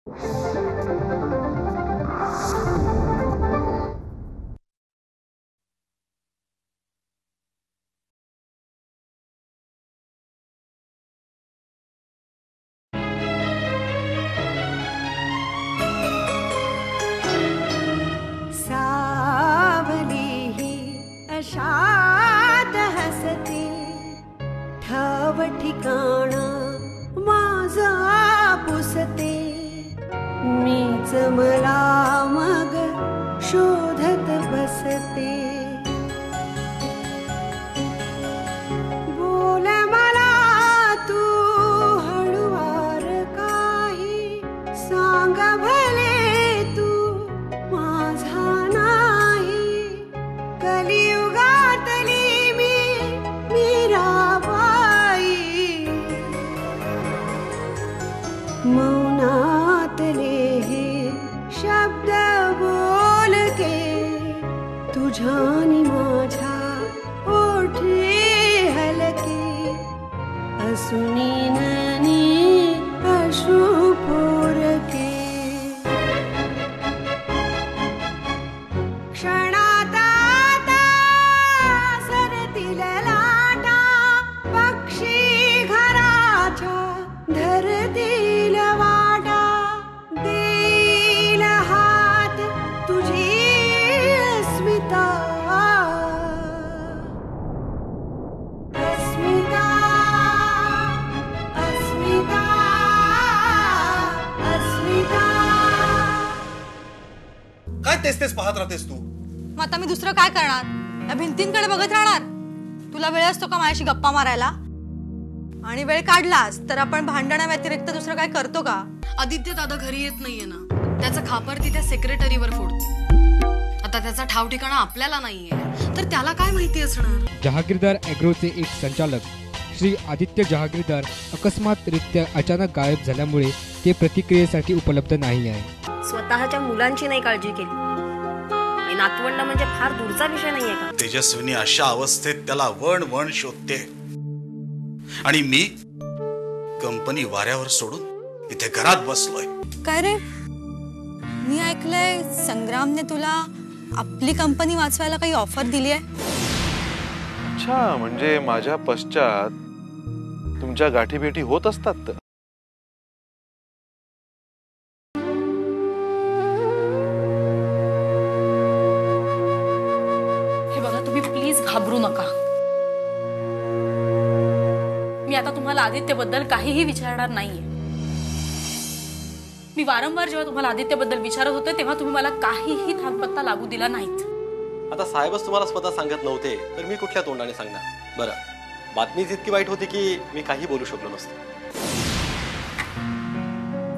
शात हसते ठाव ठिकाणा माझा पुसते मीच मला मग शोधत बसते बोल मला तू हळुवार काही सांग भले तू माझा नाही कलियुगातली मीराबाई मौनातले हे शब्द बोलके तुझ्यानी माझ्या ओठे हलके असुनी ननी अश्रू पोरके क्षणात आता सरतील लाटा पक्षी घराच्या धरतील वाटा देईल हात तुझी अस्मिता अस्मिता अस्मिता अस्मिता. काय तेच तेच पाहत राहतेस तू? मग आता मी दुसरं काय करणार? या भिंतींकडे बघत राहणार? तुला वेळ असतो का माझ्याशी गप्पा मारायला? आणि वेळ काढलास तर आपण भांडणा व्यतिरिक्त दुसरं काय करतो का? आदित्य दादा घरी येत नाहीये ना, त्याचं खापर तिथे सेक्रेटरीवर फोडते. आता त्याचा ठाव ठिकाणा आपल्याला नाहीये तर त्याला काय माहिती असणार? जहागीरदार ॲग्रोचे एक संचालक श्री आदित्य जहागीरदार अकस्मातरित्या अचानक गायब झाल्यामुळे ते प्रतिक्रियेसाठी उपलब्ध नाही आहे. स्वतःच्या मुलांची नाही काळजी केली. नातवंड म्हणजे फार दूरचा विषय नाहीये का? तेजस्विनी अशा अवस्थेत त्याला वण वण शोधते आणि मी कंपनी वाऱ्यावर सोडून इथे घरात बसलोय. काय रे, मी ऐकलंय संग्रामने तुला आपली कंपनी वाचवायला काही ऑफर दिली आहे? अच्छा, म्हणजे माझ्या पश्चात तुमच्या गाठीभेटी होत असतात. हे बघा, तुम्ही प्लीज घाबरू नका. मी आता तुम्हाला आदित्यबद्दल काहीही विचारणार नाहीये. मी वारंवार जेव्हा तुम्हाला आदित्यबद्दल विचारत होते तेव्हा तुम्ही मला काहीही थांगपत्ता लागू दिला नाहीत. आता साहेबच तुम्हाला स्वतः सांगत नव्हते तर मी कुठल्या तोंडाने सांगणार? बरं, बातमीच इतकी वाईट होती की मी काही बोलू शकलो नसतो.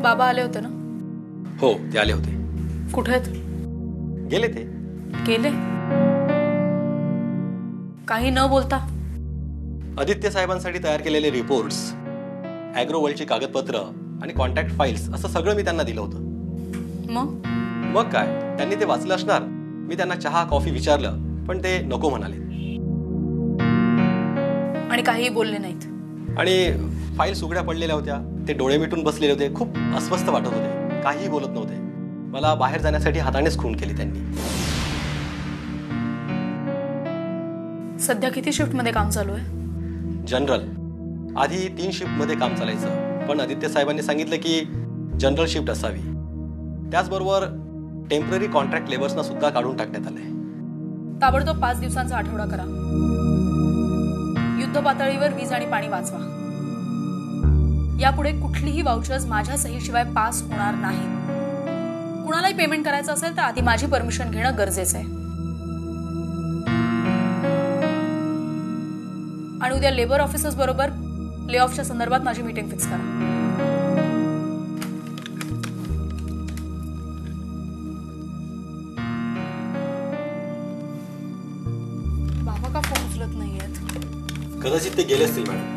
बाबा आले होते ना? हो, ते आले होते. कुठे आहेत? गेले. ते गेले काही न बोलता? आदित्य साहेबांसाठी तयार केलेले रिपोर्ट्स, ॲग्रो वर्ल्डची कागदपत्र आणि कॉन्टॅक्ट फाईल्स असं सगळं मी त्यांना दिलं होतं. मग काय, त्यांनी ते वाचलं असणार. मी त्यांना चहा कॉफी विचारलं पण ते नको म्हणाले आणि काहीही बोलले नाहीत. आणि फाईल्स उघड्या पडलेल्या होत्या. ते डोळे मिटून बसलेले होते. खूप अस्वस्थ वाटत होते. काहीही बोलत नव्हते. मला बाहेर जाण्यासाठी हातानेच खून केली त्यांनी. सध्या किती शिफ्ट मध्ये काम चालू आहे? जनरल. आधी 3 शिफ्ट मध्ये काम चालायचं पण आदित्य साहेबांनी सांगितलं की जनरल शिफ्ट असावी. त्याचबरोबर टेम्पररी कॉन्ट्रॅक्ट लेबर्सना सुद्धा काढून टाकण्यात आलंय. ताबडतोब 5 दिवसांचा आठवडा करा. युद्ध पातळीवर वीज आणि पाणी वाचवा. यापुढे कुठलीही वाउचर्स माझ्या सहीशिवाय पास होणार नाही. कुणालाही पेमेंट करायचं असेल तर आधी माझी परमिशन घेणं गरजेचं आहे. आणि उद्या लेबर ऑफिसर्स बरोबर ले ऑफच्या संदर्भात माझी मीटिंग फिक्स करा. बाबा का फोन उचलत नाहीयेत? कदाचित ते गेले असतील मॅडम.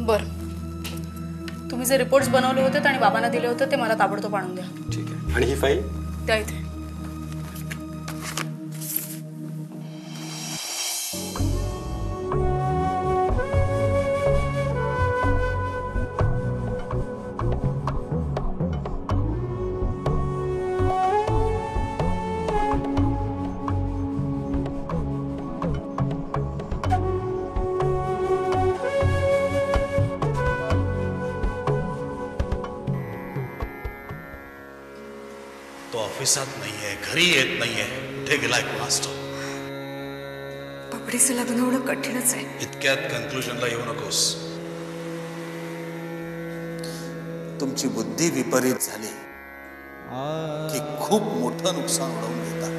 बर, तुम्ही जे रिपोर्ट्स बनवले होते आणि बाबांना दिले होते ते मला ताबडतोब आणून द्या. ठीक आहे. आणि ही फाईल त्या इथे. तो ऑफिसात नाहीये, घरी येत नाहीये, कुठे गेलाय कोणास ठाऊक. बबडीचं लग्न होणं कठीणच आहे. इतक्यात कन्क्लुजनला येऊ नकोस. तुमची बुद्धी विपरीत झाली की खूप मोठं नुकसान उडवून घेता.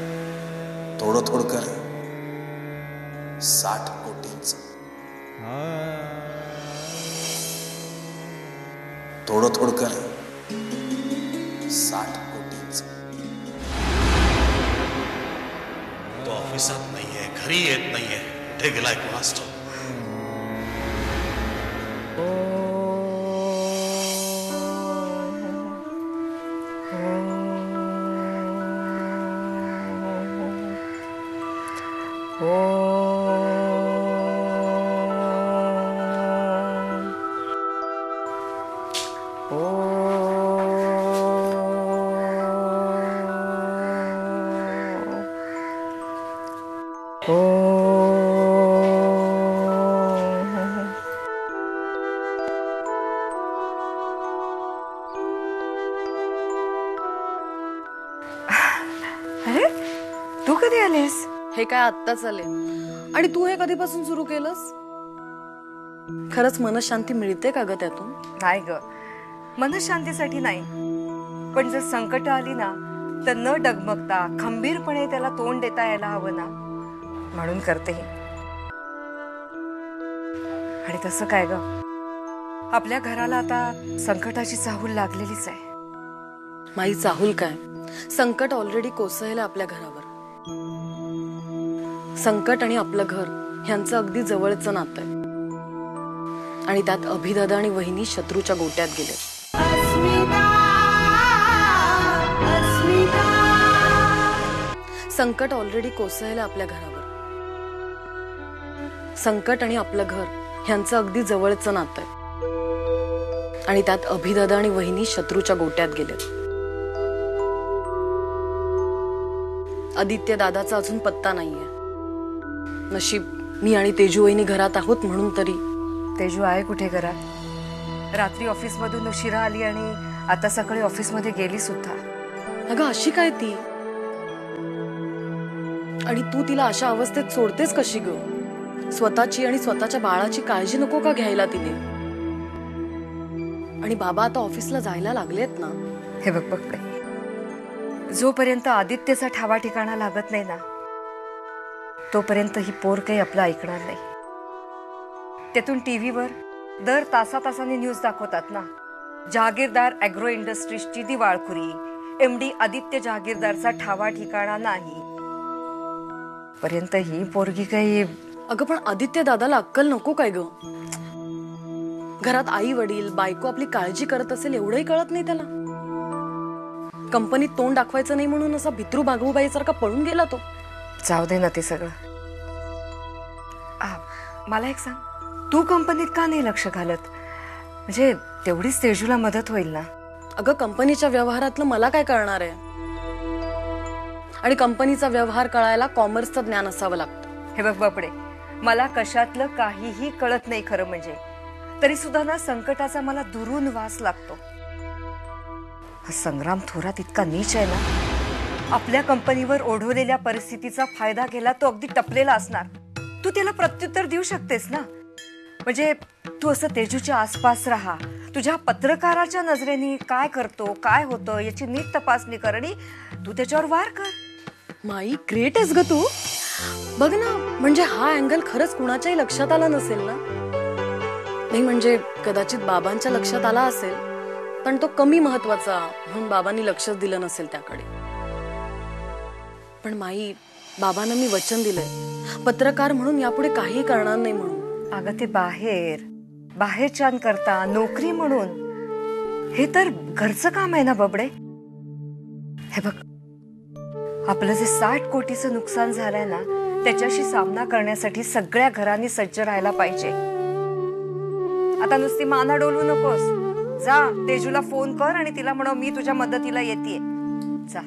थोडं थोडं कर. 60 कोटींच. थोडं थोडं कर. 60 कोटींच. तो ऑफिसात नाहीये, घरी येत नाहीये, कुठे गेलाय कोणास ठाऊक. अरे तू कधी आलीस? हे काय आत्ताच आले. आणि तू हे कधीपासून सुरू केलंस? खरंच मनशांती मिळते का ग त्यातून? नाही ग, मनशांतीसाठी नाही, पण जर संकट आली ना तर न डगमगता खंबीरपणे त्याला तोंड देता यायला हवं ना, म्हणून करते हे. आणि तसं काय ग, आपल्या घराला आता संकटाची चाहूल लागलेलीच आहे. माई चाहूल काय, संकट ऑलरेडी कोसळलं आपल्या घरावर. संकट आणि आपलं घर ह्यांचं अगदी जवळचं नातं आहे. आणि त्यात अभिदादा आणि वहिनी शत्रूच्या गोट्यात गेले. संकट ऑलरेडी कोसळलं आपल्या घरावर. संकट आणि आपलं घर ह्यांचं अगदी जवळचं नातं आहे. आणि त्यात अभिदादा आणि वहिनी शत्रूच्या गोट्यात गेले. आदित्य दादाचा अजून पत्ता नाहीये. नशीब मी आणि तेजू वहिनी घरात आहोत म्हणून तरी. तेजू आहे कुठे घरात? रात्री ऑफिस मधून उशिरा आली आणि आता सकाळी ऑफिस मध्ये गेली सुद्धा. अगं अशी काय ती? आणि तू तिला अशा अवस्थेत सोडतेस कशी ग? स्वतःची आणि स्वतःच्या बाळाची काळजी नको का घ्यायला तिने? आणि बाबा आता ऑफिसला जायला लागलेत ना. हे बघ बघ, जोपर्यंत आदित्यचा ठावा ठिकाणा लागत नाही ना तोपर्यंत ही पोर काही आपलं ऐकणार नाही. त्यातून टीव्हीवर दर तासातासाने न्यूज दाखवतात ना, जहागीरदार अॅग्रो इंडस्ट्रीजची दिवाळखोरी, MD आदित्य जहागीरदारचा ठावा ठिकाणा नाही. पर्यंत ही पोरगी काही. अगं पण आदित्य दादाला अक्कल नको काय ग? घरात आई वडील बायको आपली काळजी करत असेल एवढंही कळत नाही त्याला. कंपनीत तोंड दाखवायचं नाही म्हणून असा भित्रू भागवबाईसारखा पळून गेला तो. जाऊ दे ना ते सगळं. मला एक सांग, तू कंपनीत का नाही लक्ष घालत? म्हणजे तेवढीच तेजूला मदत होईल ना. अगं कंपनीच्या व्यवहारातलं मला काय कळणार आहे? आणि कंपनीचा व्यवहार कळायला कॉमर्सचं ज्ञान असावं लागतं. हे बघ बापडे, मला कशातलं काहीही कळत नाही खरं म्हणजे. तरी सुद्धा ना संकटाचा मला दुरून वास लागतो. हा संग्राम थोरात इतका नीच आहे ना, आपल्या कंपनीवर ओढवलेल्या परिस्थितीचा फायदा घ्यायला तो अगदी टपलेला असणार. तू त्याला प्रत्युत्तर देऊ शकतेस ना. म्हणजे तू असं तेजूच्या आसपास राहा, तुझ्या पत्रकाराच्या नजरेने काय करतो काय होतं याची नीट तपासणी कर आणि तू त्याच्यावर वार कर. माई ग्रेट आहेस ग तू. बघ ना, म्हणजे हा अँगल खरंच कुणाच्याही लक्षात आला नसेल ना. नाही म्हणजे कदाचित बाबांच्या लक्षात आला असेल, पण तो कमी महत्वाचा म्हणून बाबांनी लक्षच दिलं नसेल त्याकडे. पण माई, बाबांना मी वचन दिलंय पत्रकार म्हणून यापुढे काही करणार नाही म्हणून. अगं ते बाहेरच्यान करता नोकरी म्हणून हे तर घरचं काम आहे ना बबडे. हे बघ, आपलं जे 60 कोटीचं नुकसान झालंय ना त्याच्याशी सामना करण्यासाठी सगळ्या घरांनी सज्ज राहायला पाहिजे. आता नुसती माना डोलवू नकोस. जा तेजूला फोन कर आणि तिला म्हणव मी तुझ्या मदतीला येतेय. जा.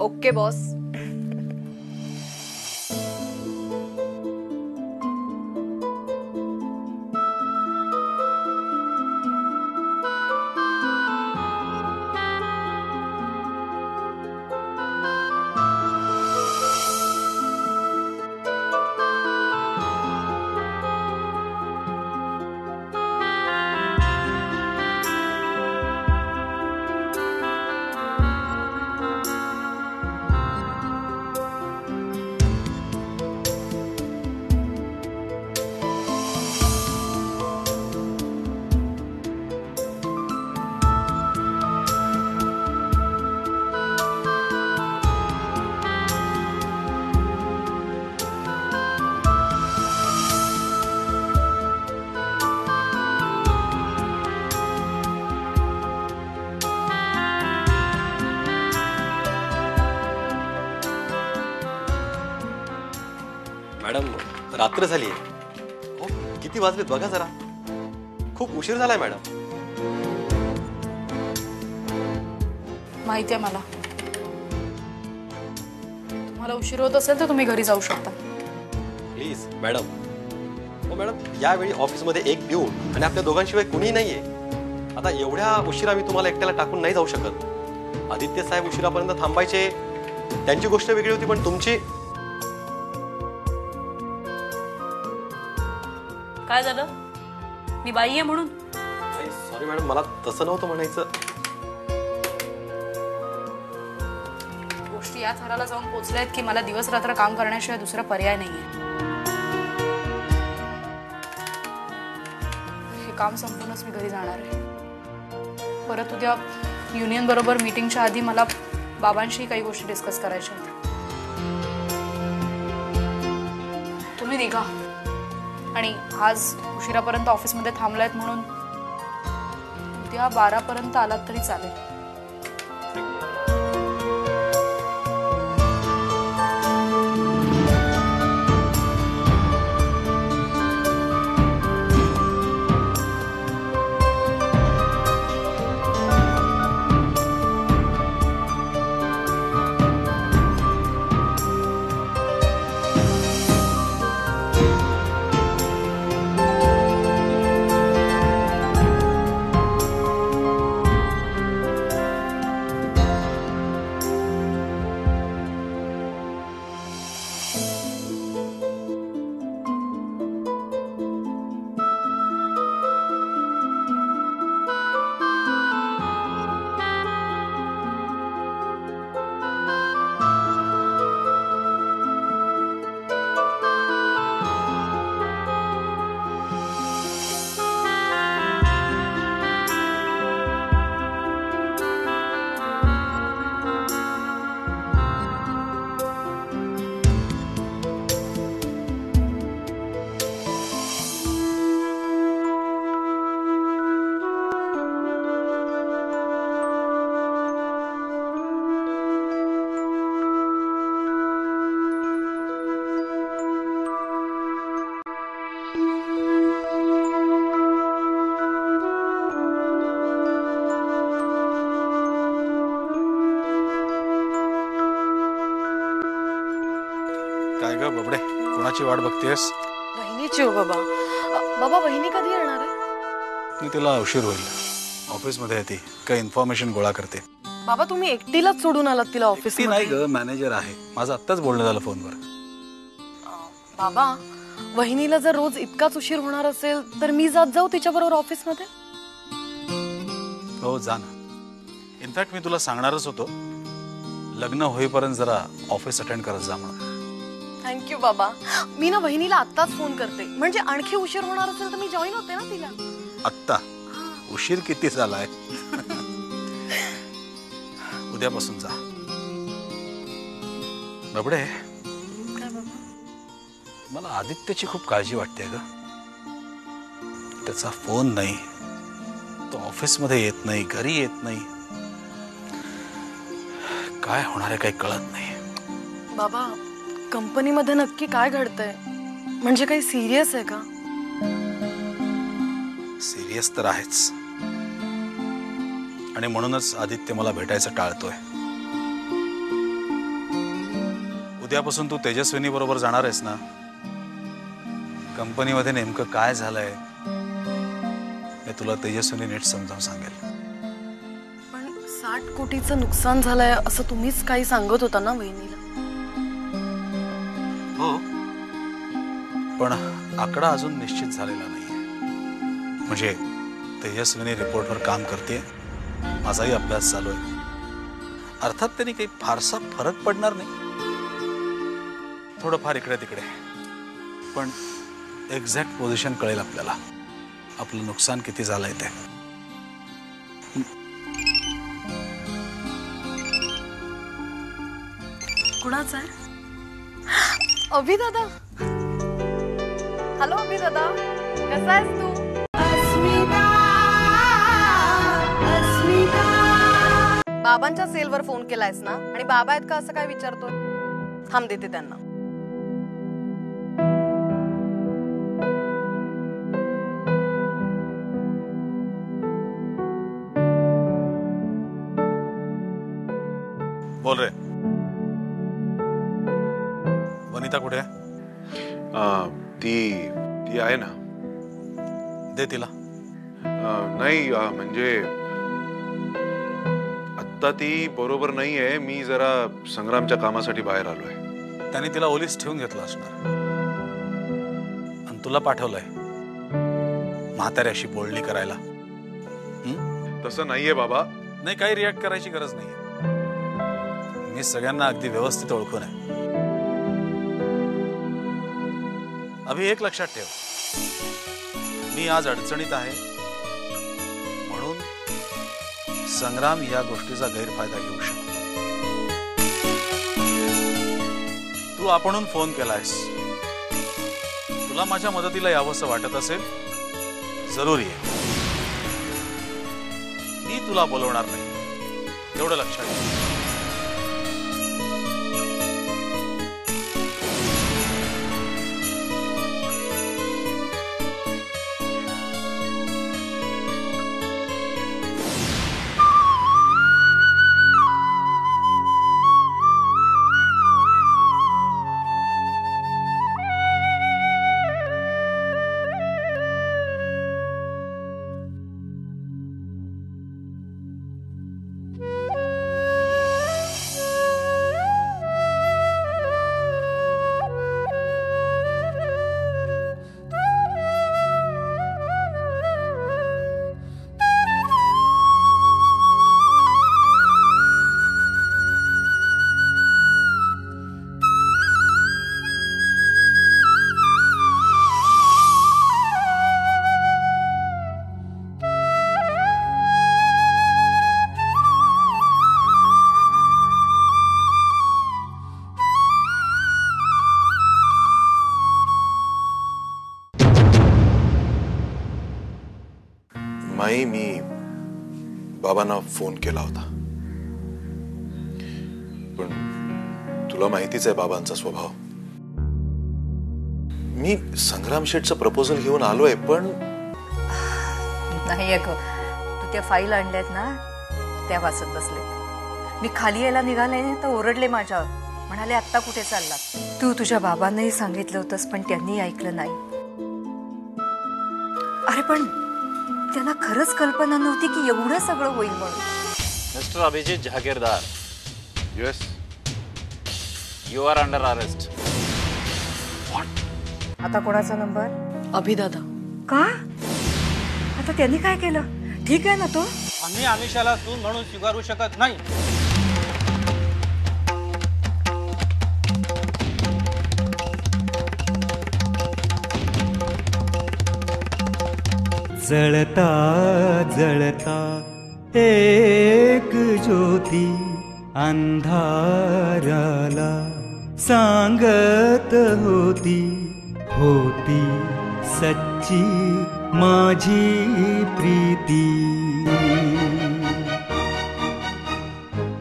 Okay boss. मॅडम रात्र झाली आहे. हो, किती वाजलेत बघा जरा. खूप उशीर झालाय मॅडम. माहिती आहे मला. तुम्हाला उशीर होत असेल तर तुम्ही घरी जाऊ शकता. Please madam. हो मॅडम, यावेळी ऑफिसमध्ये एक पिऊन आणि आपल्या दोघांशिवाय कुणी नाहीये. आता एवढ्या उशिरा मी तुम्हाला एकट्याला टाकून नाही जाऊ शकत. आदित्य साहेब उशिरापर्यंत थांबायचे, त्यांची गोष्ट वेगळी होती, पण तुमची. काय झालं? मी बाई आहे म्हणून? सॉरी मॅडम, मला तसं नव्हतं म्हणायचं. गोष्टी या थराला जाऊन पोहोचल्यात की मला दिवस रात्र काम करण्याशिवाय दुसरा पर्याय नाहीये. हे काम संपूनच मी घरी जाणार आहे. परत उद्या युनियन बरोबर मीटिंगच्या आधी मला बाबांशी काही गोष्टी डिस्कस करायच्या आहेत. तुम्ही निघा. आणि आज उशिरापर्यंत ऑफिसमध्ये थांबलायत म्हणून उद्या 12 पर्यंत आलात तरी चालेल. काय ग बबडे, कोणाची वाट बघतेस? वहिनीची हो बाबा. बाबा वहिनी कधी येणार आहे? मी तिला उशीर होईल. ऑफिसमध्ये आहे ती, काही इन्फॉर्मेशन गोळा करते. बाबा तुम्ही एकटीलाच सोडून आलात तिला ऑफिस? ती नाही ग, मॅनेजर आहे. माझं आत्ताच बोलणं झालं फोनवर. बाबा वहिनीला जर रोज इतकाच उशीर होणार असेल तर मी जात जाऊ तिच्याबरोबर ऑफिसमध्ये? हो जा ना. इनफॅक्ट मी तुला सांगणारच होतो, लग्न होईपर्यंत जरा ऑफिस अटेंड करत जा म्हणून. थँक्यू बाबा. मी ना वहिनीला आत्ताच फोन करते, म्हणजे आणखी उशीर होणार असेल तर मी जॉईन होते ना तिला. आत्ता उशीर किती झालाय? उद्यापासून जा. बबडे, मला आदित्यची खूप काळजी वाटते ग. त्याचा फोन नाही, तो ऑफिसमध्ये येत नाही, घरी येत नाही. काय होणार आहे काही कळत नाही. बाबा कंपनीमध्ये नक्की काय घडतंय? म्हणजे काही सिरियस आहे का? सिरियस तर आहेच, आणि म्हणूनच आदित्य मला भेटायचं टाळतोय. उद्यापासून तू तेजस्विनी बरोबर जाणार आहेस ना? कंपनीमध्ये नेमकं काय झालंय हे तुला तेजस्विनी नीट समजावून सांगेल. पण 60 कोटीचं नुकसान झालंय असं तुम्हीच काही सांगत होता ना वहिनीला? हो, पण आकडा अजून निश्चित झालेला नाहीये. म्हणजे तेजस्विनी रिपोर्टवर काम करते, माझाही अभ्यास चालू आहे. अर्थात त्यांनी काही फारसा फरक पडणार नाही, थोडंफार इकडे तिकडे, पण एक्झॅक्ट पोझिशन कळेल आपल्याला, आपलं नुकसान किती झालंय ते. कुणाचं आहे? अभि दादा. हॅलो अभि दादा, कसा आहेस तू? बाबांच्या सेलवर फोन केलायस ना? आणि बाबा आहेत का असं काय विचारतोय? थांब देते त्यांना. बोल रे. वनिता कुठे आहे? ती आहे ना. दे तिला. नाही म्हणजे आता ती बरोबर नाहीये. मी जरा संग्रामच्या कामासाठी बाहेर आलोय. त्याने तिला ओलीस ठेवून घेतला असणार आणि तुला पाठवलंय म्हाताऱ्याशी बोलणी करायला. तसं नाहीये बाबा. नाही, काही रिॲक्ट करायची गरज नाहीये. मी सगळ्यांना अगदी व्यवस्थित ओळखून आहे. अभि एक लक्षात ठेव, मी आज अडचणीत आहे म्हणून संग्राम या गोष्टीचा गैरफायदा घेऊ शकतो. तू आपणहून फोन केलायस. तुला माझ्या मदतीला यावंसं वाटत असेल, जरूरी आहे. मी तुला बोलवणार नाही, एवढं लक्षात ठेव. माई, मी बाबांना फोन केला होता, पण तुला माहितीच आहे बाबांचा स्वभाव. मी संग्राम शेठचं प्रपोजल घेऊन आलोय, पण नाही अगं, तू त्या फाईल आणल्यात ना, त्या वाचत बसलेत. मी खाली यायला निघाले तर ओरडले माझ्यावर, म्हणाले आत्ता कुठे चालला. तू तुझ्या बाबांनाही सांगितलं होतंस पण त्यांनी ऐकलं नाही. अरे पण त्यांना खरंच कल्पना नव्हती की एवढं सगळं होईल म्हणून. Mister Abhijit Jahagirdar, yes, you are under arrest. आता कोणाचा नंबर? अभिदादा. का? आता त्यांनी काय केलं? ठीक आहे ना तो? आम्ही आमिषाला सून म्हणून स्वीकारू शकत नाही. जळता जळता एक ज्योती अंधाराला सांगत होती, होती सच्ची माझी प्रीती.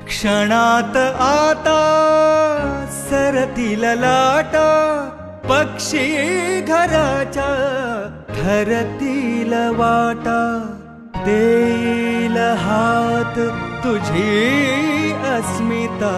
क्षणात आता सरतील लाटा, पक्षी घराच्या धरतील वाटा. देईल हात तुझी अस्मिता,